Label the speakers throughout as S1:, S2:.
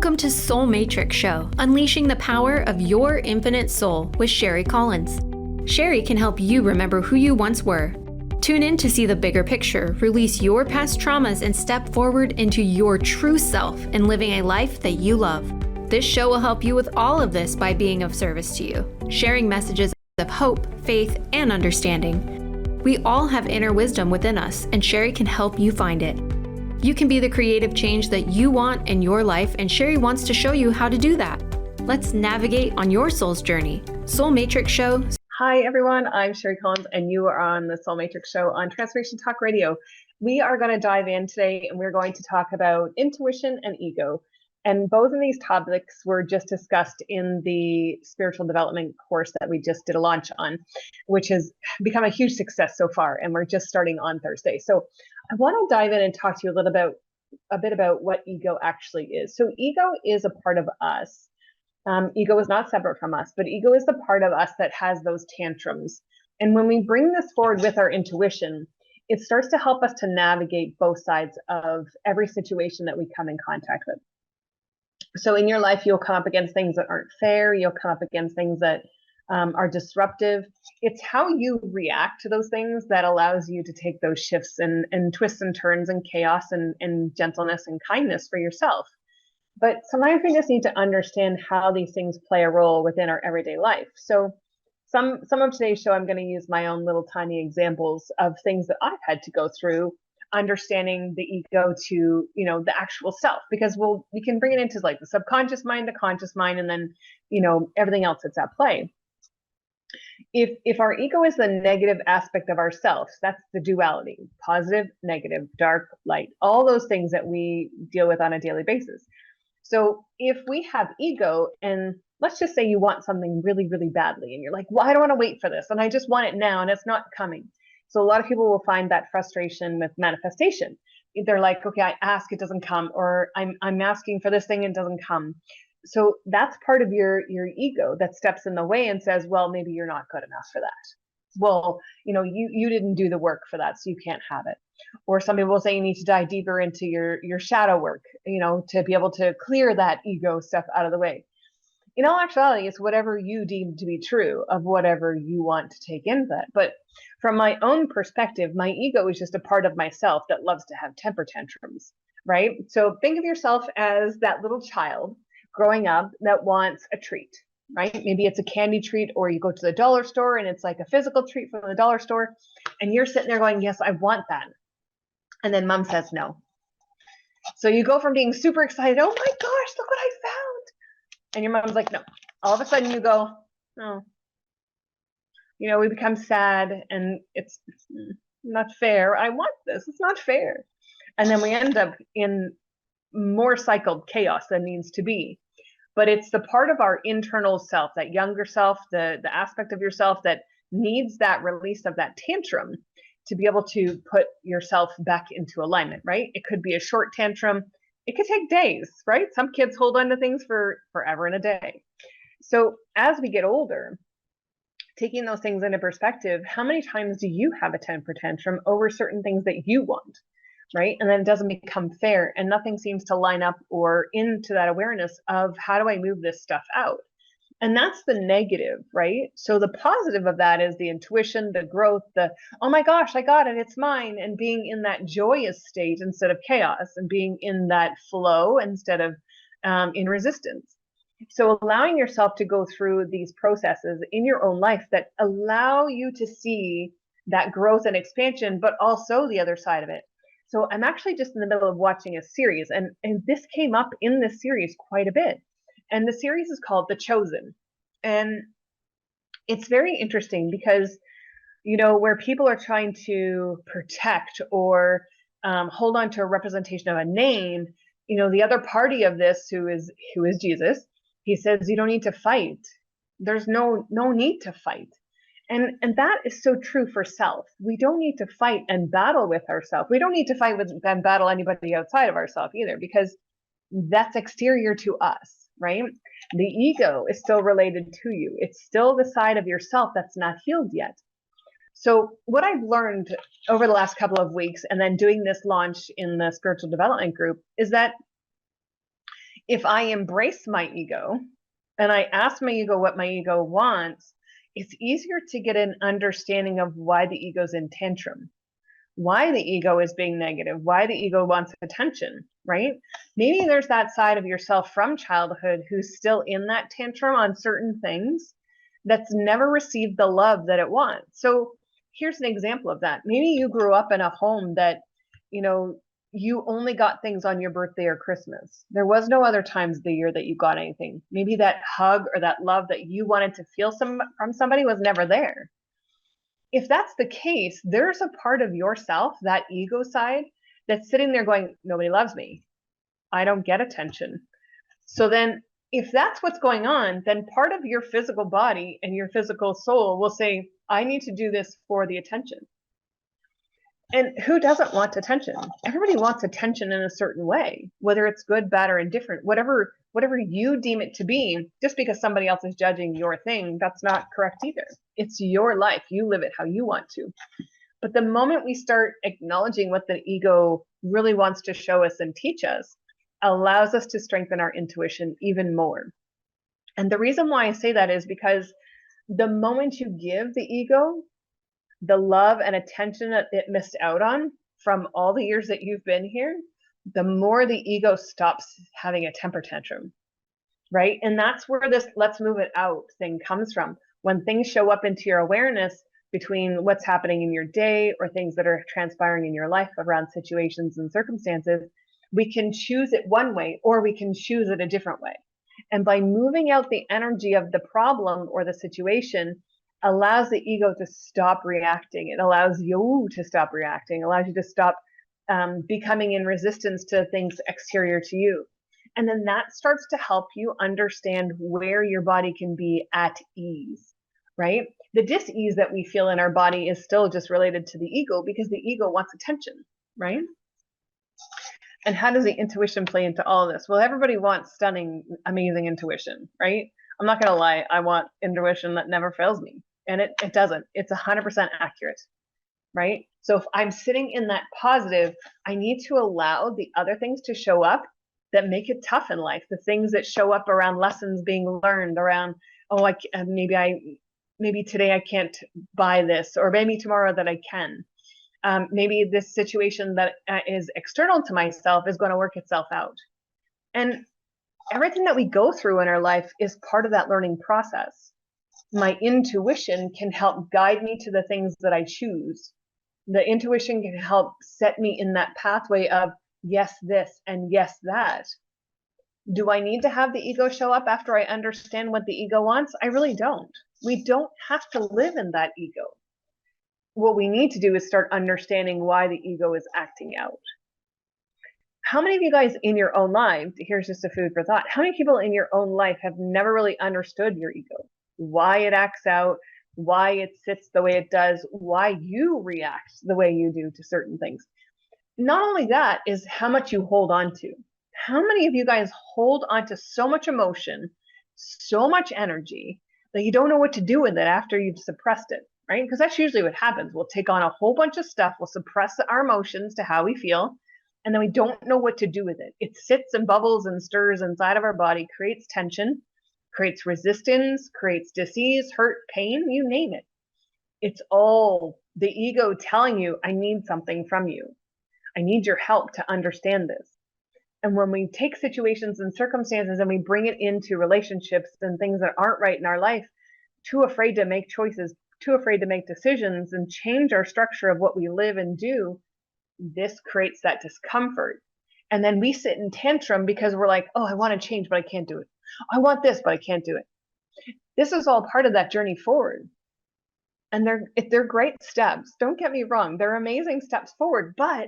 S1: Welcome to Soul Matrix Show, unleashing the power of your infinite soul with Sheri Collins. Sheri can help you remember who you once were. Tune in to see the bigger picture, release your past traumas, and step forward into your true self and living a life that you love. This show will help you with all of this by being of service to you, sharing messages of hope, faith, and understanding. We all have inner wisdom within us, and Sheri can help you find it. You can be the creative change that you want in your life, and Sheri wants to show you how to do that. Let's navigate on your soul's journey. Soul Matrix Show.
S2: Hi, everyone. I'm Sheri Collins, and you are on the Soul Matrix Show on Transformation Talk Radio. We are going to dive in today, and we're going to talk about intuition and ego. And both of these topics were just discussed in the spiritual development course that we just did a launch on, which has become a huge success so far. And we're just starting on Thursday. So I want to dive in and talk to you a bit about what ego actually is. So ego is a part of us. Ego is not separate from us, but ego is the part of us that has those tantrums. And when we bring this forward with our intuition, it starts to help us to navigate both sides of every situation that we come in contact with. So in your life, you'll come up against things that aren't fair. You'll come up against things that are disruptive. It's how you react to those things that allows you to take those shifts and twists and turns and chaos and gentleness and kindness for yourself. But sometimes we just need to understand how these things play a role within our everyday life. So some of today's show, I'm going to use my own little tiny examples of things that I've had to go through, understanding the ego to, the actual self, because we can bring it into like the subconscious mind, the conscious mind, and then, everything else that's at play. If our ego is the negative aspect of ourselves, that's the duality, positive, negative, dark, light, all those things that we deal with on a daily basis. So if we have ego, and let's just say you want something really, really badly, and you're like, well, I don't want to wait for this, and I just want it now, and it's not coming. So a lot of people will find that frustration with manifestation. They're like, okay, I ask, it doesn't come, or I'm asking for this thing, it doesn't come. So that's part of your ego that steps in the way and says, well, maybe you're not good enough for that. Well, you didn't do the work for that, so you can't have it. Or some people will say you need to dive deeper into your shadow work, to be able to clear that ego stuff out of the way. In all actuality, it's whatever you deem to be true of whatever you want to take into that. But from my own perspective, my ego is just a part of myself that loves to have temper tantrums, right? So think of yourself as that little child growing up that wants a treat, right? Maybe it's a candy treat, or you go to the dollar store and it's like a physical treat from the dollar store, and you're sitting there going, yes, I want that. And then mom says no. So you go from being super excited, oh my gosh, look what I found. And your mom's like, no. All of a sudden you go, oh. We become sad, and it's not fair. I want this. It's not fair. And then we end up in more cycled chaos than needs to be. But it's the part of our internal self, that younger self, the aspect of yourself that needs that release of that tantrum to be able to put yourself back into alignment, right? It could be a short tantrum. It could take days, right? Some kids hold on to things for forever and a day. So as we get older, taking those things into perspective, how many times do you have a temper tantrum over certain things that you want, right? And then it doesn't become fair, and nothing seems to line up or into that awareness of how do I move this stuff out? And that's the negative, right? So the positive of that is the intuition, the growth, the, oh my gosh, I got it, it's mine, and being in that joyous state instead of chaos, and being in that flow instead of in resistance. So allowing yourself to go through these processes in your own life that allow you to see that growth and expansion, but also the other side of it. So I'm actually just in the middle of watching a series, and this came up in this series quite a bit. And the series is called The Chosen. And it's very interesting because, where people are trying to protect or hold on to a representation of a name, the other party of this, who is Jesus, he says, you don't need to fight. There's no need to fight. And that is so true for self. We don't need to fight and battle with ourselves. We don't need to fight with and battle anybody outside of ourselves either, because that's exterior to us, right? The ego is still related to you. It's still the side of yourself that's not healed yet. So what I've learned over the last couple of weeks, and then doing this launch in the spiritual development group, is that If I embrace my ego and I ask my ego what my ego wants, it's easier to get an understanding of why the ego's in tantrum, why the ego is being negative, why the ego wants attention, right? Maybe there's that side of yourself from childhood who's still in that tantrum on certain things that's never received the love that it wants. So here's an example of that. Maybe you grew up in a home that, you only got things on your birthday or Christmas. There was no other times of the year that you got anything. Maybe that hug or that love that you wanted to feel from somebody was never there. If that's the case, there's a part of yourself, that ego side, that's sitting there going, nobody loves me. I don't get attention. So then if that's what's going on, then part of your physical body and your physical soul will say, I need to do this for the attention. And who doesn't want attention? Everybody wants attention in a certain way, whether it's good, bad, or indifferent, whatever you deem it to be. Just because somebody else is judging your thing, that's not correct either. It's your life. You live it how you want to. But the moment we start acknowledging what the ego really wants to show us and teach us, allows us to strengthen our intuition even more. And the reason why I say that is because the moment you give the ego the love and attention that it missed out on from all the years that you've been here, the more the ego stops having a temper tantrum, right? And that's where this let's move it out thing comes from. When things show up into your awareness between what's happening in your day or things that are transpiring in your life around situations and circumstances, we can choose it one way or we can choose it a different way. And by moving out the energy of the problem or the situation, allows the ego to stop reacting. It allows you to stop reacting, allows you to stop becoming in resistance to things exterior to you. And then that starts to help you understand where your body can be at ease, right? The dis-ease that we feel in our body is still just related to the ego because the ego wants attention, right? And how does the intuition play into all of this? Well, everybody wants stunning, amazing intuition, right? I'm not going to lie. I want intuition that never fails me. And it doesn't. It's 100% accurate, right? So if I'm sitting in that positive, I need to allow the other things to show up that make it tough in life. The things that show up around lessons being learned, around, maybe today I can't buy this, or maybe tomorrow that I can. Maybe this situation that is external to myself is going to work itself out. And everything that we go through in our life is part of that learning process. My intuition can help guide me to the things that I choose. The intuition can help set me in that pathway of yes, this, and yes, that. Do I need to have the ego show up after I understand what the ego wants? I really don't. We don't have to live in that ego. What we need to do is start understanding why the ego is acting out. How many of you guys in your own life, here's just a food for thought, how many people in your own life have never really understood your ego? Why it acts out, why it sits the way it does, why you react the way you do to certain things? Not only that is how much you hold on to. How many of you guys hold on to so much emotion, so much energy that you don't know what to do with it after you've suppressed it, right? Because that's usually what happens. We'll take on a whole bunch of stuff, we'll suppress our emotions to how we feel, and then we don't know what to do with it. It sits and bubbles and stirs inside of our body, creates tension, creates resistance, creates disease, hurt, pain, you name it. It's all the ego telling you, I need something from you. I need your help to understand this. And when we take situations and circumstances and we bring it into relationships and things that aren't right in our life, too afraid to make choices, too afraid to make decisions and change our structure of what we live and do, this creates that discomfort. And then we sit in tantrum because we're like, oh, I want to change, but I can't do it. I want this, but I can't do it. This is all part of that journey forward. And they're great steps. Don't get me wrong. They're amazing steps forward, but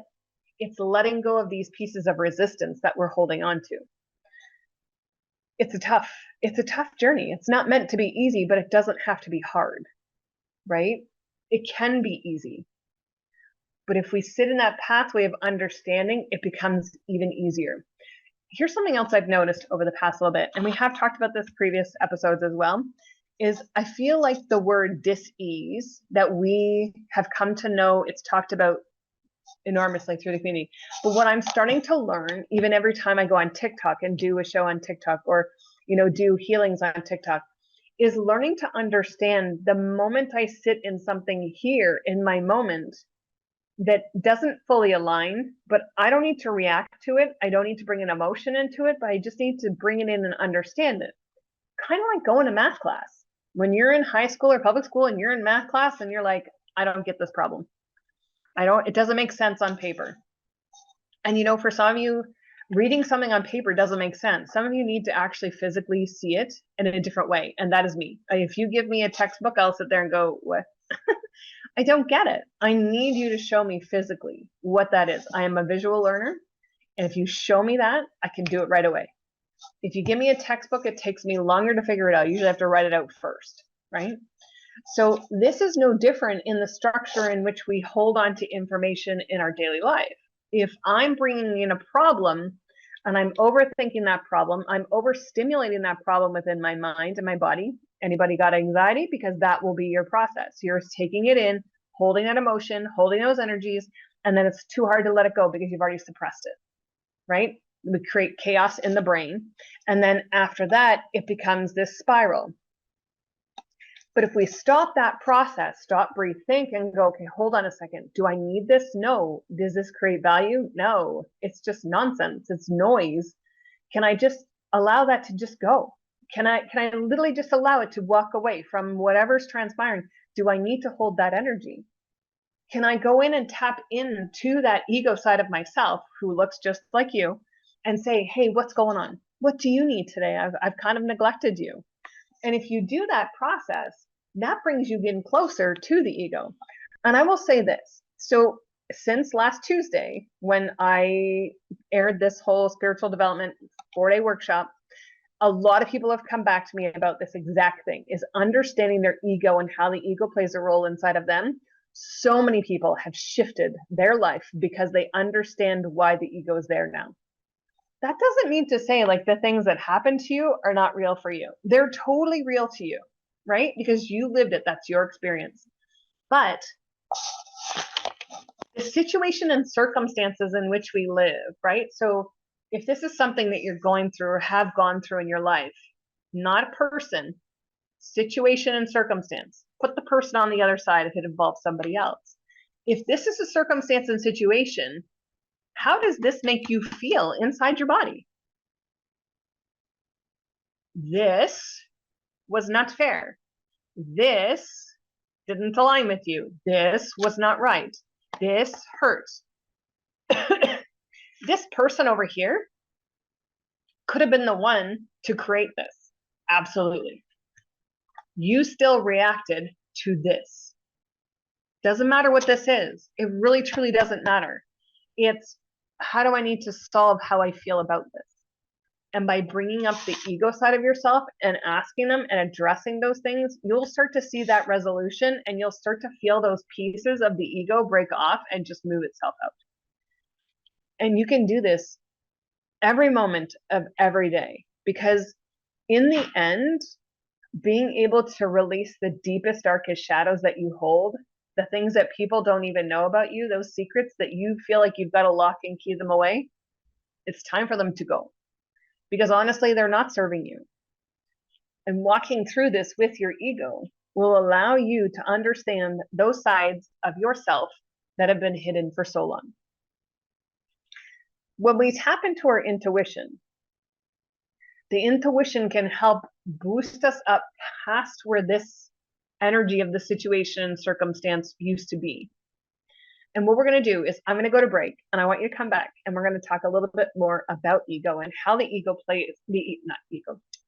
S2: it's letting go of these pieces of resistance that we're holding on to. It's a tough journey. It's not meant to be easy, but it doesn't have to be hard, right? It can be easy. But if we sit in that pathway of understanding, it becomes even easier. Here's something else I've noticed over the past little bit, and we have talked about this previous episodes as well, is I feel like the word dis-ease that we have come to know, it's talked about enormously through the community. But what I'm starting to learn, even every time I go on TikTok and do a show on TikTok, or, do healings on TikTok, is learning to understand the moment I sit in something here in my moment that doesn't fully align, but I don't need to react to it. I don't need to bring an emotion into it, but I just need to bring it in and understand it. Kind of like going to math class. When you're in high school or public school and you're in math class and you're like, I don't get this problem. It doesn't make sense on paper. And for some of you, reading something on paper doesn't make sense. Some of you need to actually physically see it in a different way. And that is me. If you give me a textbook, I'll sit there and go, what? I don't get it. I need you to show me physically what that is. I am a visual learner. And if you show me that, I can do it right away. If you give me a textbook, it takes me longer to figure it out. I usually have to write it out first, right? So this is no different in the structure in which we hold on to information in our daily life. If I'm bringing in a problem and I'm overthinking that problem, I'm overstimulating that problem within my mind and my body. Anybody got anxiety? Because that will be your process. You're taking it in, holding that emotion, holding those energies, and then it's too hard to let it go because you've already suppressed it, right? We create chaos in the brain. And then after that, it becomes this spiral. But if we stop that process, stop, breathe, think, and go, okay, hold on a second. Do I need this? No. Does this create value? No. It's just nonsense. It's noise. Can I just allow that to just go? Can I literally just allow it to walk away from whatever's transpiring? Do I need to hold that energy? Can I go in and tap into that ego side of myself who looks just like you and say, hey, what's going on? What do you need today? I've kind of neglected you. And if you do that process, that brings you in closer to the ego. And I will say this. So since last Tuesday, when I aired this whole spiritual development 4-day workshop, a lot of people have come back to me about this exact thing, is understanding their ego and how the ego plays a role inside of them. So many people have shifted their life because they understand why the ego is there now. That doesn't mean to say like the things that happen to you are not real for you. They're totally real to you, right? Because you lived it. That's your experience. But the situation and circumstances in which we live, right? So if this is something that you're going through or have gone through in your life, not a person, situation and circumstance. Put the person on the other side if it involves somebody else. If this is a circumstance and situation, how does this make you feel inside your body? This was not fair. This didn't align with you. This was not right. This hurts. This person over here could have been the one to create this. Absolutely. You still reacted to this. Doesn't matter what this is. It really, truly doesn't matter. It's how do I need to solve how I feel about this? And by bringing up the ego side of yourself and asking them and addressing those things, you'll start to see that resolution and you'll start to feel those pieces of the ego break off and just move itself out. And you can do this every moment of every day, because in the end, being able to release the deepest, darkest shadows that you hold, the things that people don't even know about you, those secrets that you feel like you've got to lock and key them away, it's time for them to go. Because honestly, they're not serving you. And walking through this with your ego will allow you to understand those sides of yourself that have been hidden for so long. When we tap into our intuition, the intuition can help boost us up past where this energy of the situation and circumstance used to be. And what we're going to do is I'm going to go to break and I want you to come back and we're going to talk a little bit more about ego and how the ego plays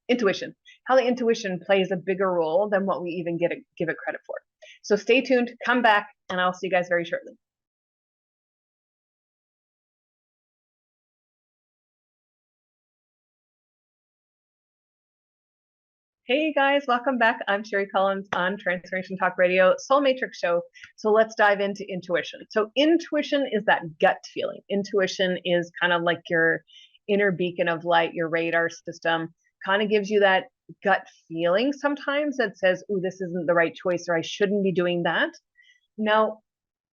S2: intuition, how the intuition plays a bigger role than what we even give it credit for. So stay tuned, come back, and I'll see you guys very shortly. Hey guys, welcome back. I'm Sheri Collins on Transformation Talk Radio, Soul Matrix Show. So let's dive into intuition. So intuition is that gut feeling. Intuition is kind of like your inner beacon of light, your radar system, kind of gives you that gut feeling sometimes that says, oh, this isn't the right choice or I shouldn't be doing that. Now,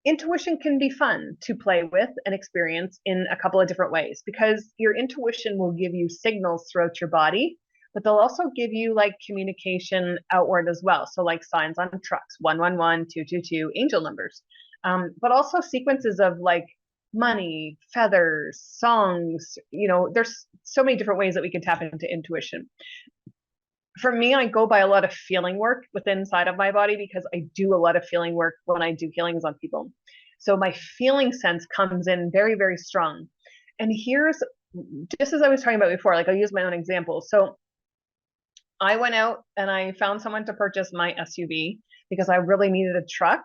S2: Intuition can be fun to play with and experience in a couple of different ways, because your intuition will give you signals throughout your body, but they'll also give you like communication outward as well. So like signs on trucks, 111, 222, angel numbers, but also sequences of like money, feathers, songs. There's so many different ways that we can tap into intuition. For me, I go by a lot of feeling work within inside of my body, because I do a lot of feeling work when I do healings on people. So my feeling sense comes in very, very strong. And here's, just as I was talking about before, like I'll use my own example. So I went out and I found someone to purchase my SUV because I really needed a truck.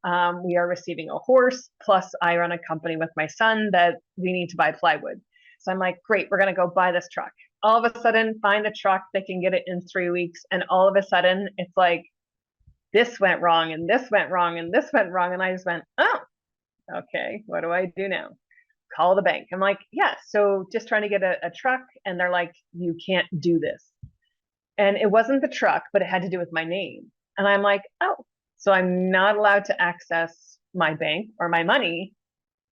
S2: We are receiving a horse, plus I run a company with my son that we need to buy plywood. So I'm like, great, we're going to go buy this truck. All of a sudden, find a truck, they can get it in 3 weeks. And all of a sudden, it's like, this went wrong, and this went wrong, and this went wrong. And I just went, oh, okay, what do I do now? Call the bank. I'm like, yeah, so just trying to get a truck. And they're like, you can't do this. And it wasn't the truck, but it had to do with my name. And I'm like, oh, so I'm not allowed to access my bank or my money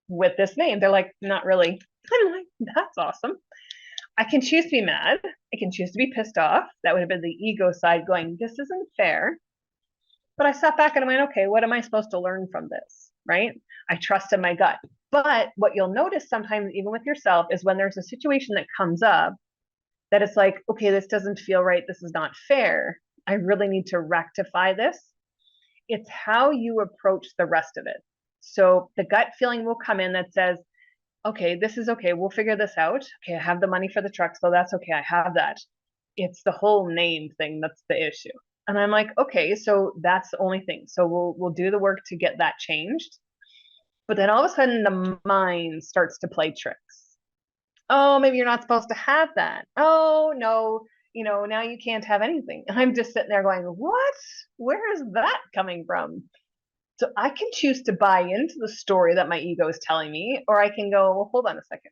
S2: with this name. They're like, not really. I'm like, that's awesome. I can choose to be mad. I can choose to be pissed off. That would have been the ego side going, this isn't fair. But I sat back and I went, okay, what am I supposed to learn from this? Right? I trusted my gut. But what you'll notice sometimes, even with yourself, is when there's a situation that comes up, that it's like, okay, this doesn't feel right. This is not fair. I really need to rectify this. It's how you approach the rest of it. So the gut feeling will come in that says, okay, this is okay. We'll figure this out. Okay, I have the money for the truck, so that's okay. I have that. It's the whole name thing that's the issue. And I'm like, okay, so that's the only thing. So we'll do the work to get that changed. But then all of a sudden the mind starts to play tricks. Oh, maybe you're not supposed to have that. Oh, no, now you can't have anything. And I'm just sitting there going, what? Where is that coming from? So I can choose to buy into the story that my ego is telling me, or I can go, well, hold on a second.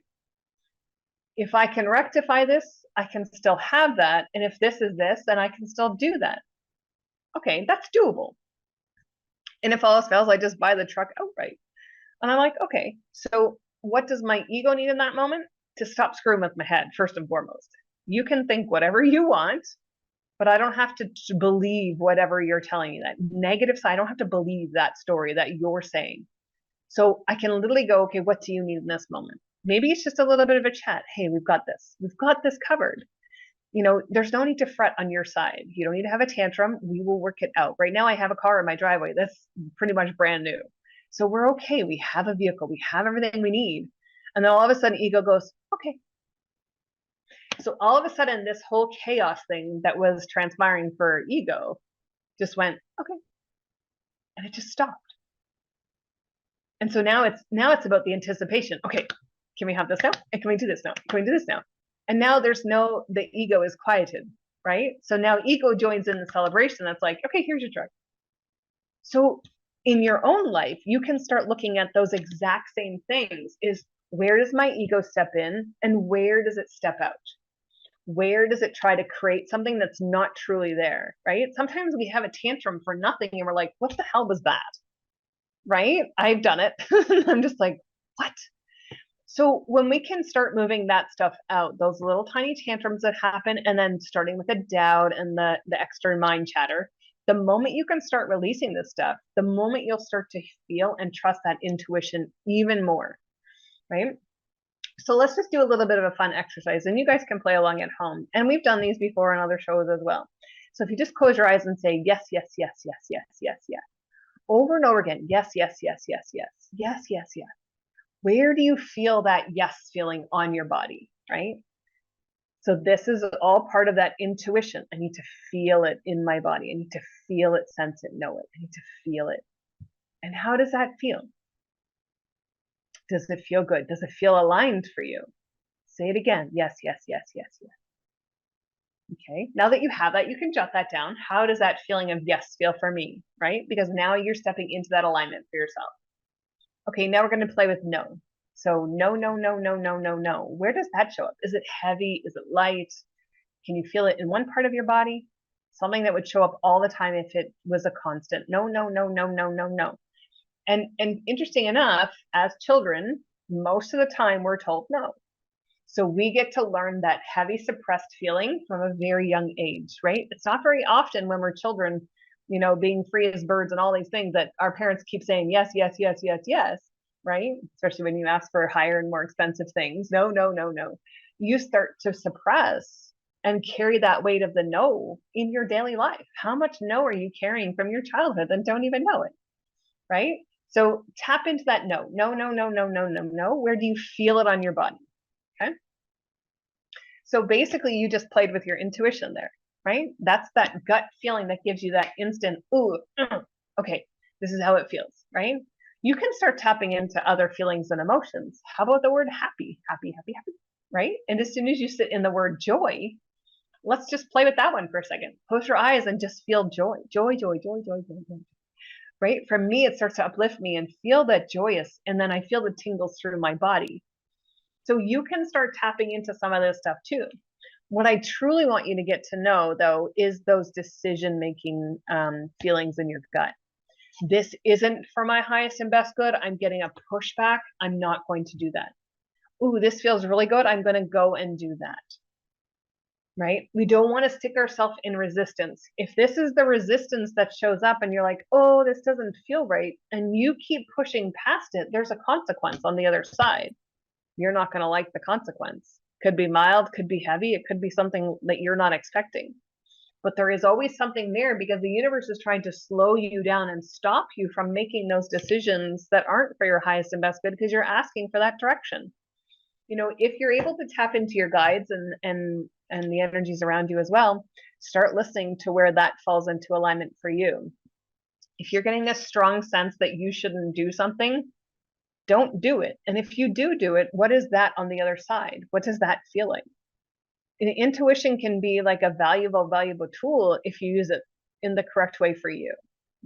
S2: If I can rectify this, I can still have that. And if this is this, then I can still do that. Okay, that's doable. And if all else fails, I just buy the truck outright. And I'm like, okay, so what does my ego need in that moment? To stop screwing with my head, first and foremost. You can think whatever you want, but I don't have to believe whatever you're telling me. That negative side, I don't have to believe that story that you're saying. So I can literally go, okay, what do you need in this moment? Maybe it's just a little bit of a chat. Hey, we've got this. We've got this covered. There's no need to fret on your side. You don't need to have a tantrum. We will work it out. Right now, I have a car in my driveway that's pretty much brand new. So we're okay. We have a vehicle. We have everything we need. And then all of a sudden, ego goes, okay. So all of a sudden, this whole chaos thing that was transpiring for ego just went, okay. And it just stopped. And so now it's about the anticipation. Okay, can we have this now? And can we do this now? Can we do this now? And now the ego is quieted, right? So now ego joins in the celebration. That's like, okay, here's your truck. So in your own life, you can start looking at those exact same things. Is where does my ego step in and where does it step out? Where does it try to create something that's not truly there, right? Sometimes we have a tantrum for nothing and we're like, what the hell was that? Right? I've done it. I'm just like, what? So when we can start moving that stuff out, those little tiny tantrums that happen, and then starting with the doubt and the extra mind chatter, the moment you can start releasing this stuff, the moment you'll start to feel and trust that intuition even more, right? So let's just do a little bit of a fun exercise, and you guys can play along at home. And we've done these before on other shows as well. So if you just close your eyes and say, yes, yes, yes, yes, yes, yes, yes, over and over again, yes, yes, yes, yes, yes, yes, yes, yes. Where do you feel that yes feeling on your body, right? So this is all part of that intuition. I need to feel it in my body. I need to feel it, sense it, know it. I need to feel it. And how does that feel? Does it feel good? Does it feel aligned for you? Say it again. Yes, yes, yes, yes, yes. Okay, now that you have that, you can jot that down. How does that feeling of yes feel for me, right? Because now you're stepping into that alignment for yourself. Okay, now we're going to play with no. So no, no, no, no, no, no, no. Where does that show up? Is it heavy? Is it light? Can you feel it in one part of your body? Something that would show up all the time if it was a constant. No, no, no, no, no, no, no. And interesting enough, as children, most of the time we're told no. So we get to learn that heavy suppressed feeling from a very young age, right? It's not very often when we're children, being free as birds and all these things that our parents keep saying yes, yes, yes, yes, yes, right? Especially when you ask for higher and more expensive things. No, no, no, no. You start to suppress and carry that weight of the no in your daily life. How much no are you carrying from your childhood and don't even know it, right? So tap into that no, no, no, no, no, no, no, no. Where do you feel it on your body? Okay. So basically, you just played with your intuition there, right? That's that gut feeling that gives you that instant, ooh, okay, this is how it feels, right? You can start tapping into other feelings and emotions. How about the word happy, happy, happy, happy, right? And as soon as you sit in the word joy, let's just play with that one for a second. Close your eyes and just feel joy, joy, joy, joy, joy, joy, joy. Right? For me, it starts to uplift me and feel that joyous, and then I feel the tingles through my body. So you can start tapping into some of this stuff too. What I truly want you to get to know, though, is those decision-making feelings in your gut. This isn't for my highest and best good. I'm getting a pushback. I'm not going to do that. Ooh, this feels really good. I'm going to go and do that. Right? We don't want to stick ourselves in resistance. If this is the resistance that shows up and you're like, oh, this doesn't feel right, and you keep pushing past it, there's a consequence on the other side. You're not going to like the consequence. Could be mild, could be heavy, it could be something that you're not expecting. But there is always something there because the universe is trying to slow you down and stop you from making those decisions that aren't for your highest and best good because you're asking for that direction. If you're able to tap into your guides and the energies around you as well, start listening to where that falls into alignment for you. If you're getting this strong sense that you shouldn't do something, don't do it. And if you do it, what is that on the other side? What is that feeling? And intuition can be like a valuable tool if you use it in the correct way for you.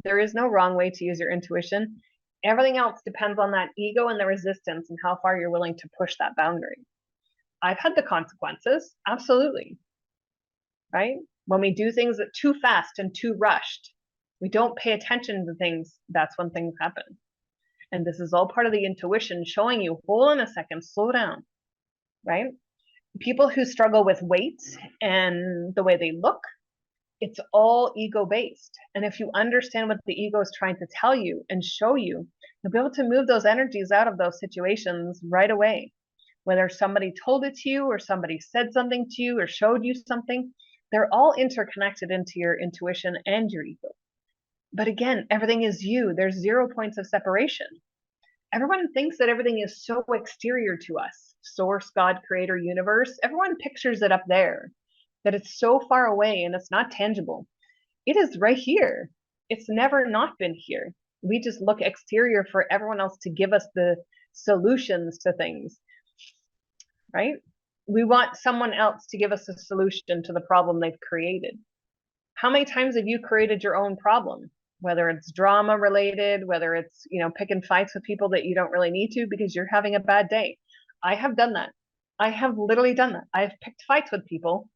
S2: There is no wrong way to use your intuition. Everything else depends on that ego and the resistance and how far you're willing to push that boundary. I've had the consequences, absolutely, right? When we do things that too fast and too rushed, we don't pay attention to things, that's when things happen. And this is all part of the intuition showing you, hold on a second, slow down, right? People who struggle with weight and the way they look, it's all ego based. And if you understand what the ego is trying to tell you and show you, you'll be able to move those energies out of those situations right away. Whether somebody told it to you or somebody said something to you or showed you something, they're all interconnected into your intuition and your ego. But again, everything is you. There's 0 points of separation. Everyone thinks that everything is so exterior to us. Source, God, creator, universe. Everyone pictures it up there, that it's so far away and it's not tangible. It is right here. It's never not been here. We just look exterior for everyone else to give us the solutions to things, right? We want someone else to give us a solution to the problem they've created. How many times have you created your own problem? Whether it's drama related, whether it's, picking fights with people that you don't really need to because you're having a bad day. I have done that. I have literally done that. I've picked fights with people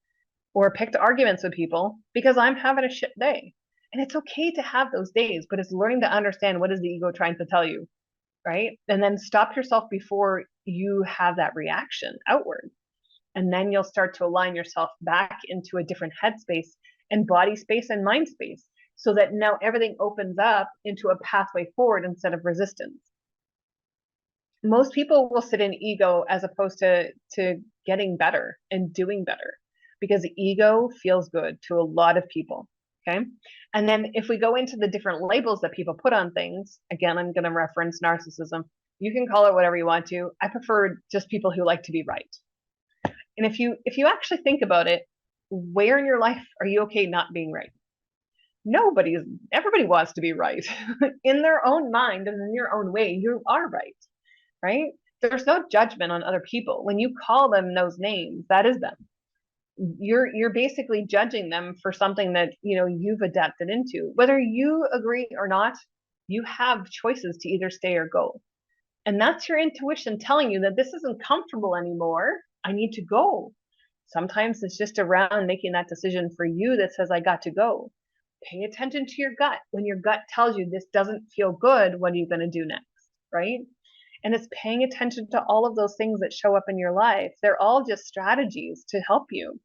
S2: or picked arguments with people because I'm having a shit day. And it's okay to have those days, but it's learning to understand what is the ego trying to tell you, right? And then stop yourself before you have that reaction outward. And then you'll start to align yourself back into a different headspace and body space and mind space, so that now everything opens up into a pathway forward instead of resistance. Most people will sit in ego as opposed to getting better and doing better, because ego feels good to a lot of people. Okay. And then if we go into the different labels that people put on things, again, I'm going to reference narcissism. You can call it whatever you want to. I prefer just people who like to be right. And if you actually think about it, where in your life are you okay not being right? Everybody wants to be right. In their own mind and in your own way, you are right? There's no judgment on other people. When you call them those names, that is them. You're basically judging them for something that you've adapted into. Whether you agree or not, you have choices to either stay or go. And that's your intuition telling you that this isn't comfortable anymore. I need to go. Sometimes it's just around making that decision for you that says, I got to go. Pay attention to your gut. When your gut tells you this doesn't feel good, what are you going to do next, right? And it's paying attention to all of those things that show up in your life. They're all just strategies to help you.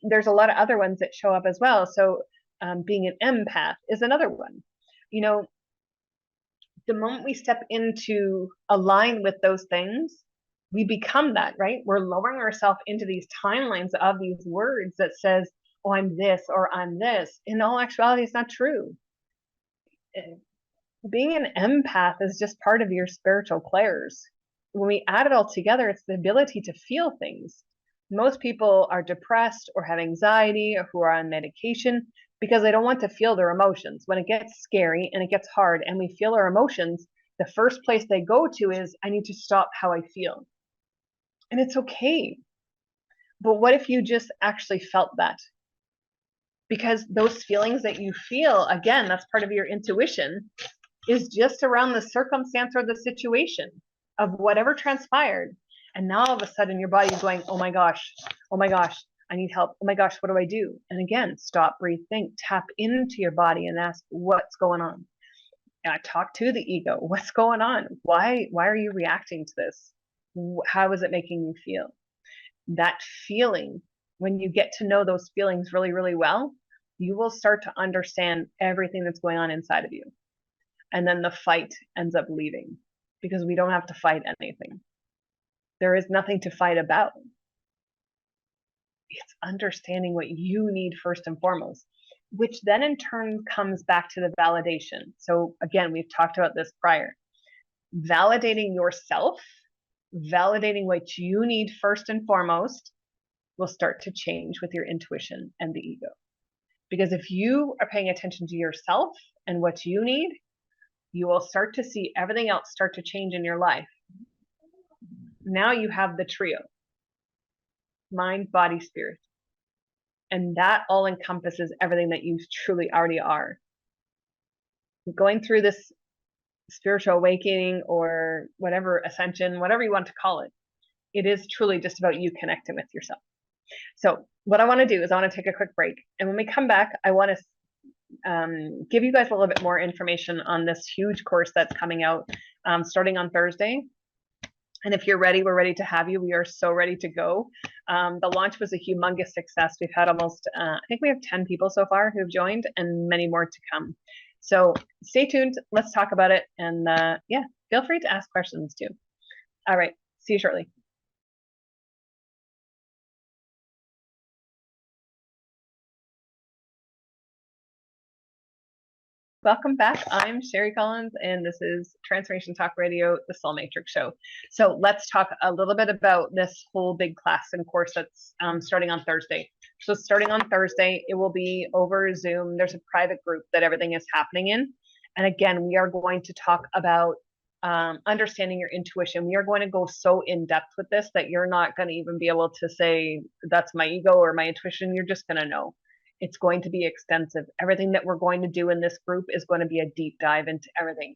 S2: There's a lot of other ones that show up as well. So being an empath is another one. You know, the moment we step into align with those things, we become that, right? We're lowering ourselves into these timelines of these words that says, oh, I'm this or I'm this. In all actuality, it's not true. Being an empath is just part of your spiritual clairs. When we add it all together, it's the ability to feel things. Most people are depressed or have anxiety or who are on medication because they don't want to feel their emotions. When it gets scary and it gets hard and we feel our emotions, the first place they go to is, I need to stop how I feel. And it's okay. But what if you just actually felt that? Because those feelings that you feel, again, that's part of your intuition, is just around the circumstance or the situation of whatever transpired. And now all of a sudden your body's going, oh my gosh, I need help. Oh my gosh, what do I do? And again, stop, breathe, think, tap into your body and ask, what's going on? Talk to the ego. What's going on? Why are you reacting to this? How is it making you feel? That feeling, when you get to know those feelings really, really well, you will start to understand everything that's going on inside of you. And then the fight ends up leaving because we don't have to fight anything. There is nothing to fight about. It's understanding what you need first and foremost, which then in turn comes back to the validation. So again, we've talked about this prior. Validating yourself, validating what you need first and foremost will start to change with your intuition and the ego. Because if you are paying attention to yourself and what you need, you will start to see everything else start to change in your life. Now you have the trio: mind, body, spirit. And that all encompasses everything that you truly already are. Going through this spiritual awakening or whatever, ascension, whatever you want to call it, it is truly just about you connecting with yourself. So what I want to do is I want to take a quick break. And when we come back, I want to give you guys a little bit more information on this huge course that's coming out starting on Thursday. And if you're ready, we're ready to have you. We are so ready to go. The launch was a humongous success. We've had almost, I think we have 10 people so far who've joined and many more to come. So stay tuned. Let's talk about it. And yeah, feel free to ask questions too. All right. See you shortly. Welcome back. I'm Sheri Collins, and this is Transformation Talk Radio, the Soul Matrix Show. So let's talk a little bit about this whole big class and course that's starting on Thursday. So starting on Thursday, it will be over Zoom. There's a private group that everything is happening in. And again, we are going to talk about understanding your intuition. We are going to go so in depth with this that you're not going to even be able to say, that's my ego or my intuition. You're just going to know. It's going to be extensive. Everything that we're going to do in this group is going to be a deep dive into everything.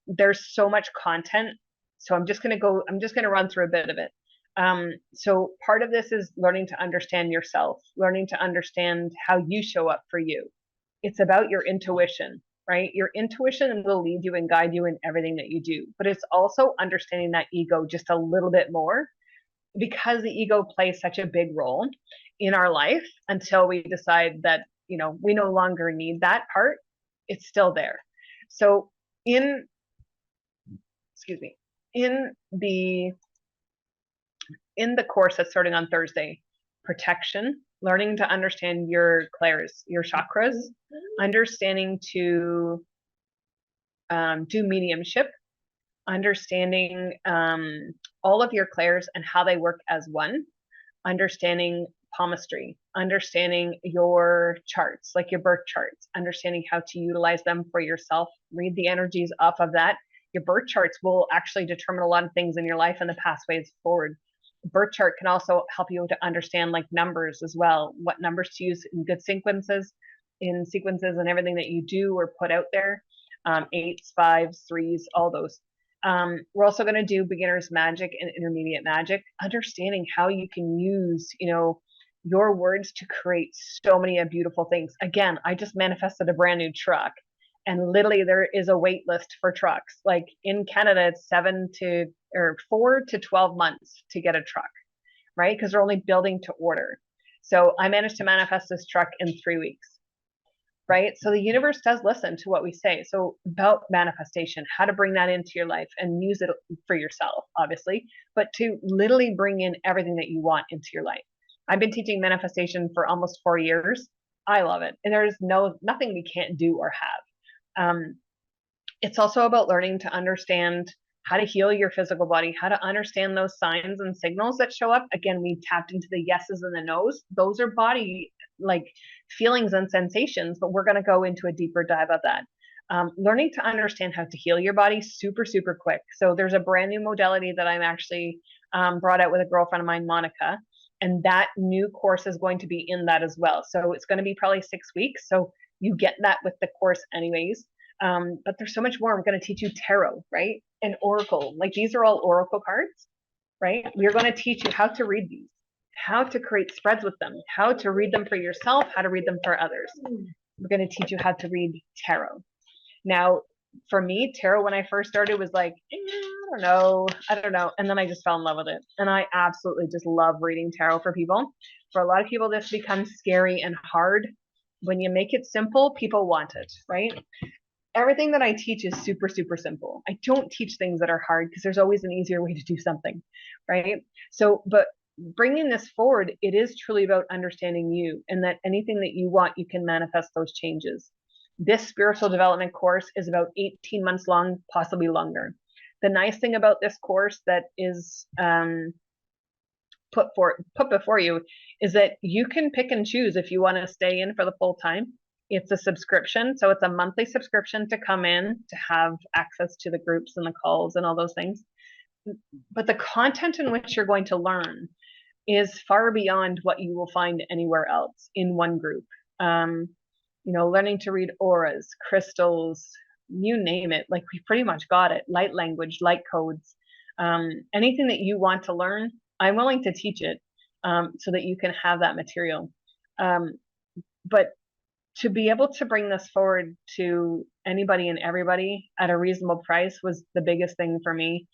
S2: There's so much content. So I'm just going to run through a bit of it. So part of this is learning to understand yourself, learning to understand how you show up for you. It's about your intuition, right? Your intuition will lead you and guide you in everything that you do. But it's also understanding that ego just a little bit more, because the ego plays such a big role in our life until we decide that, we no longer need that part. It's still there. So in the course that's starting on Thursday, protection, learning to understand your clairs, your chakras, understanding to do mediumship, understanding all of your clairs and how they work as one, understanding palmistry, understanding your charts, like your birth charts, understanding how to utilize them for yourself, read the energies off of that. Your birth charts will actually determine a lot of things in your life and the pathways forward. Birth chart can also help you to understand like numbers as well, what numbers to use in good sequences, and everything that you do or put out there. 8s, 5s, 3s, all those. We're also going to do beginner's magic and intermediate magic, understanding how you can use, your words to create so many beautiful things. Again, I just manifested a brand new truck, and literally there is a wait list for trucks. Like in Canada, it's 4 to 12 months to get a truck, right? Because they're only building to order. So I managed to manifest this truck in 3 weeks, right? So the universe does listen to what we say. So about manifestation, how to bring that into your life and use it for yourself, obviously, but to literally bring in everything that you want into your life. I've been teaching manifestation for almost 4 years. I love it. And there's nothing we can't do or have. It's also about learning to understand how to heal your physical body, how to understand those signs and signals that show up. Again, we tapped into the yeses and the nos. Those are body like feelings and sensations, but we're going to go into a deeper dive of that. Learning to understand how to heal your body super, super quick. So there's a brand new modality that I'm actually brought out with a girlfriend of mine, Monica, and that new course is going to be in that as well. So it's going to be probably 6 weeks. So you get that with the course anyways. But there's so much more. I'm going to teach you tarot, right? And oracle. Like these are all oracle cards, right? We're going to teach you how to read these, how to create spreads with them, how to read them for yourself, how to read them for others. We're going to teach you how to read tarot. Now, for me, tarot when I first started was like, I don't know. And then I just fell in love with it. And I absolutely just love reading tarot for people. For a lot of people, this becomes scary and hard. When you make it simple, people want it, right? Everything that I teach is super, super simple. I don't teach things that are hard because there's always an easier way to do something, right? So, but bringing this forward, it is truly about understanding you, and that anything that you want, you can manifest those changes. This spiritual development course is about 18 months long, possibly longer. The nice thing about this course that is put before you is that you can pick and choose if you want to stay in for the full time. It's a subscription, so it's a monthly subscription to come in to have access to the groups and the calls and all those things. But the content in which you're going to learn is far beyond what you will find anywhere else in one group. Learning to read auras, crystals, you name it. Like we pretty much got it. Light language, light codes, anything that you want to learn, I'm willing to teach it so that you can have that material. But to be able to bring this forward to anybody and everybody at a reasonable price was the biggest thing for me.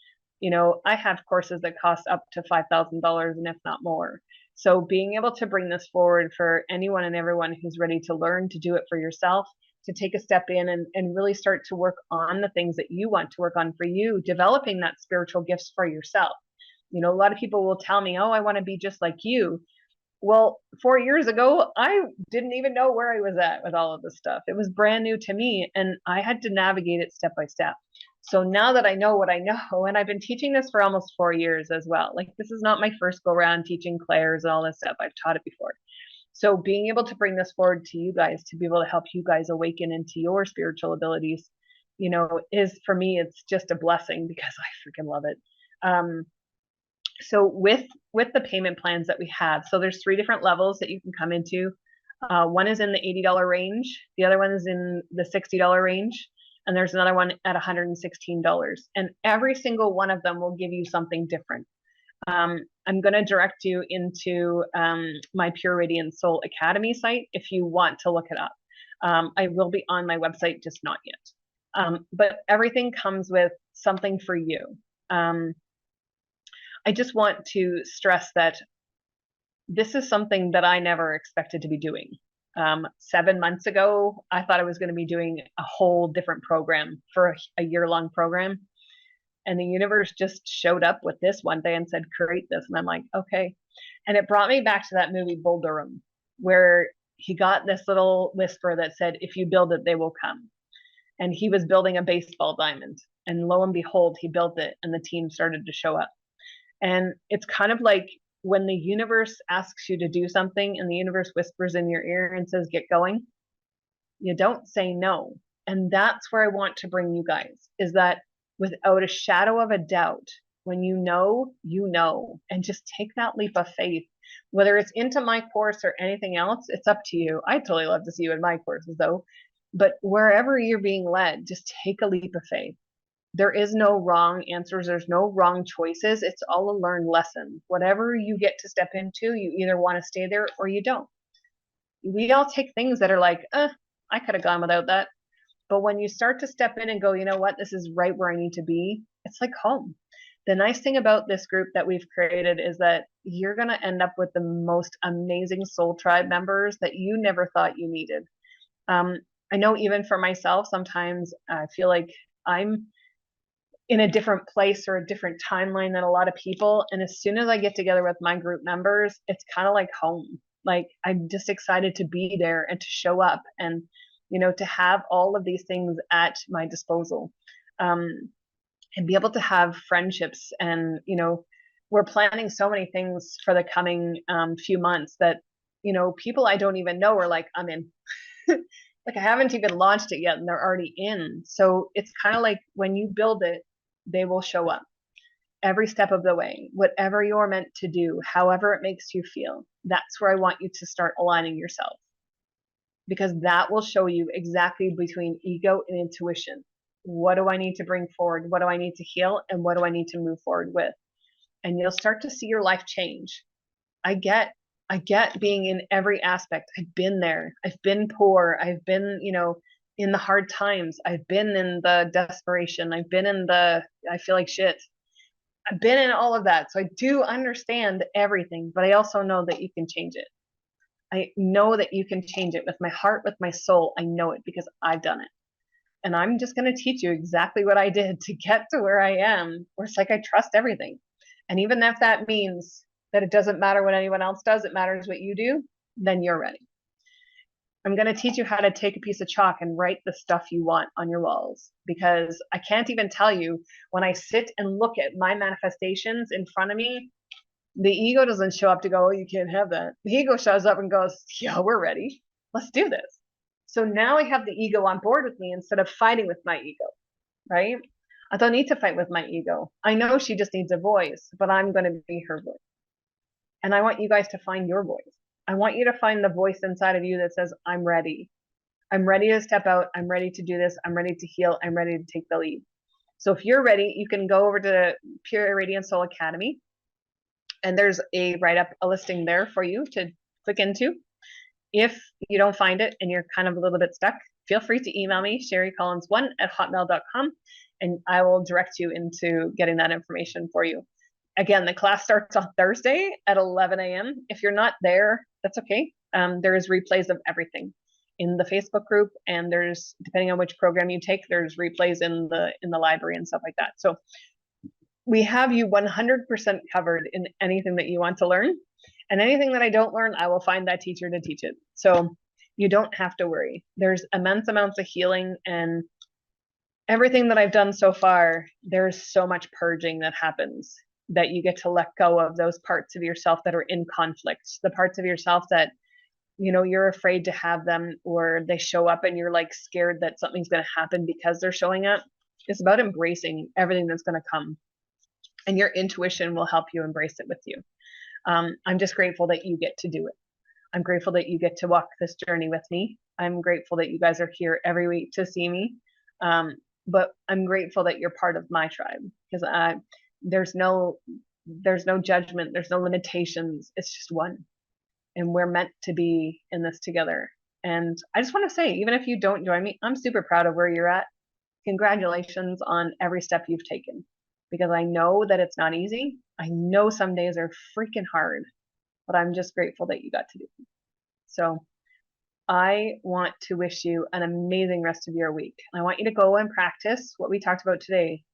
S2: I have courses that cost up to $5,000 and if not more. So being able to bring this forward for anyone and everyone who's ready to learn to do it for yourself, to take a step in and really start to work on the things that you want to work on for you, developing that spiritual gifts for yourself. A lot of people will tell me, oh, I want to be just like you. Well, 4 years ago, I didn't even know where I was at with all of this stuff. It was brand new to me, and I had to navigate it step by step. So now that I know what I know, and I've been teaching this for almost 4 years as well. Like this is not my first go around teaching clairs and all this stuff. I've taught it before. So being able to bring this forward to you guys, to be able to help you guys awaken into your spiritual abilities, is for me, it's just a blessing because I freaking love it. So with the payment plans that we have, so there's 3 different levels that you can come into. One is in the $80 range. The other one is in the $60 range. And there's another one at $116. And every single one of them will give you something different. I'm going to direct you into my Pure Radiant Soul Academy site if you want to look it up. I will be on my website, just not yet. But everything comes with something for you. I just want to stress that this is something that I never expected to be doing. 7 months ago, I thought I was going to be doing a whole different program for a year-long program. And the universe just showed up with this one day and said, create this. And I'm like, okay. And it brought me back to that movie Bull Durham, where he got this little whisper that said, if you build it, they will come. And he was building a baseball diamond. And lo and behold, he built it and the team started to show up. And it's kind of like when the universe asks you to do something and the universe whispers in your ear and says, get going, you don't say no. And that's where I want to bring you guys, is that without a shadow of a doubt, when you know, and just take that leap of faith, whether it's into my course or anything else, it's up to you. I totally love to see you in my courses though, but wherever you're being led, just take a leap of faith. There is no wrong answers. There's no wrong choices. It's all a learned lesson. Whatever you get to step into, you either want to stay there or you don't. We all take things that are like, I could have gone without that. But when you start to step in and go, you know what, this is right where I need to be, it's like home. The nice thing about this group that we've created is that you're going to end up with the most amazing soul tribe members that you never thought you needed. I know even for myself, sometimes I feel like I'm in a different place or a different timeline than a lot of people. And as soon as I get together with my group members, it's kind of like home. Like I'm just excited to be there and to show up and, to have all of these things at my disposal, and be able to have friendships. And, we're planning so many things for the coming few months that, people I don't even know are like, I'm in. Like I haven't even launched it yet and they're already in. So it's kind of like when you build it, they will show up every step of the way. Whatever you're meant to do, however it makes you feel, that's where I want you to start aligning yourself, because that will show you exactly between ego and intuition. What do I need to bring forward? What do I need to heal? And what do I need to move forward with? And you'll start to see your life change. I get being in every aspect. I've been there. I've been poor. I've been, in the hard times. I've been in the desperation. I've been in I feel like shit. I've been in all of that. So I do understand everything, but I also know that you can change it. I know that you can change it with my heart, with my soul. I know it because I've done it. And I'm just going to teach you exactly what I did to get to where I am, where it's like I trust everything. And even if that means that it doesn't matter what anyone else does, it matters what you do, then you're ready. I'm going to teach you how to take a piece of chalk and write the stuff you want on your walls, because I can't even tell you, when I sit and look at my manifestations in front of me, the ego doesn't show up to go, oh, you can't have that. The ego shows up and goes, yeah, we're ready. Let's do this. So now I have the ego on board with me instead of fighting with my ego, right? I don't need to fight with my ego. I know she just needs a voice, but I'm going to be her voice. And I want you guys to find your voice. I want you to find the voice inside of you that says, I'm ready. I'm ready to step out. I'm ready to do this. I'm ready to heal. I'm ready to take the lead. So if you're ready, you can go over to Pure Radiant Soul Academy. And there's a write-up, a listing there for you to click into. If you don't find it and you're kind of a little bit stuck, feel free to email me, SheriCollins1@hotmail.com, and I will direct you into getting that information for you. Again, the class starts on Thursday at 11 a.m. If you're not there, that's okay. There's replays of everything in the Facebook group, and there's, depending on which program you take, there's replays in the library and stuff like that. So we have you 100% covered in anything that you want to learn. And anything that I don't learn, I will find that teacher to teach it. So you don't have to worry. There's immense amounts of healing, and everything that I've done so far, there's so much purging that happens, that you get to let go of those parts of yourself that are in conflict, the parts of yourself that, you're afraid to have them, or they show up and you're like scared that something's going to happen because they're showing up. It's about embracing everything that's going to come, and your intuition will help you embrace it with you. I'm just grateful that you get to do it. I'm grateful that you get to walk this journey with me. I'm grateful that you guys are here every week to see me. But I'm grateful that you're part of my tribe, because there's no judgment. There's no limitations. It's just one. And we're meant to be in this together. And I just want to say, even if you don't join me, I'm super proud of where you're at. Congratulations on every step you've taken, because I know that it's not easy. I know some days are freaking hard, but I'm just grateful that you got to do it. So I want to wish you an amazing rest of your week. I want you to go and practice what we talked about today.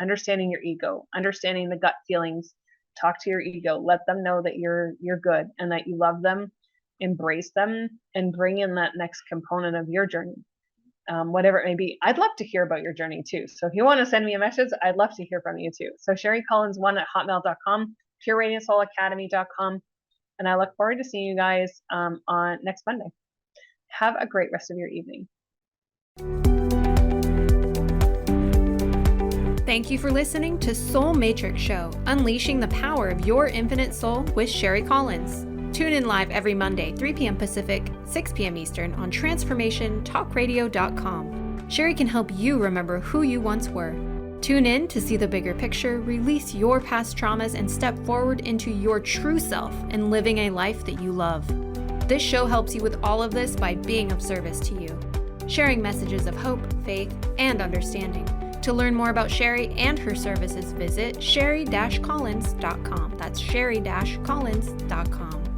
S2: Understanding your ego, understanding the gut feelings. Talk to your ego. Let them know that you're good and that you love them. Embrace them and bring in that next component of your journey. Whatever it may be. I'd love to hear about your journey too. So if you want to send me a message, I'd love to hear from you too. So SheriCollins1@hotmail.com, PureRadiantSoulAcademy.com, and I look forward to seeing you guys on next Monday. Have a great rest of your evening.
S1: Thank you for listening to Soul Matrix Show, unleashing the power of your infinite soul with Sheri Collins. Tune in live every Monday, 3 p.m. Pacific, 6 p.m. Eastern on TransformationTalkRadio.com. Sheri can help you remember who you once were. Tune in to see the bigger picture, release your past traumas, and step forward into your true self and living a life that you love. This show helps you with all of this by being of service to you, sharing messages of hope, faith, and understanding. To learn more about Sheri and her services, visit sheri-collins.com. That's sheri-collins.com.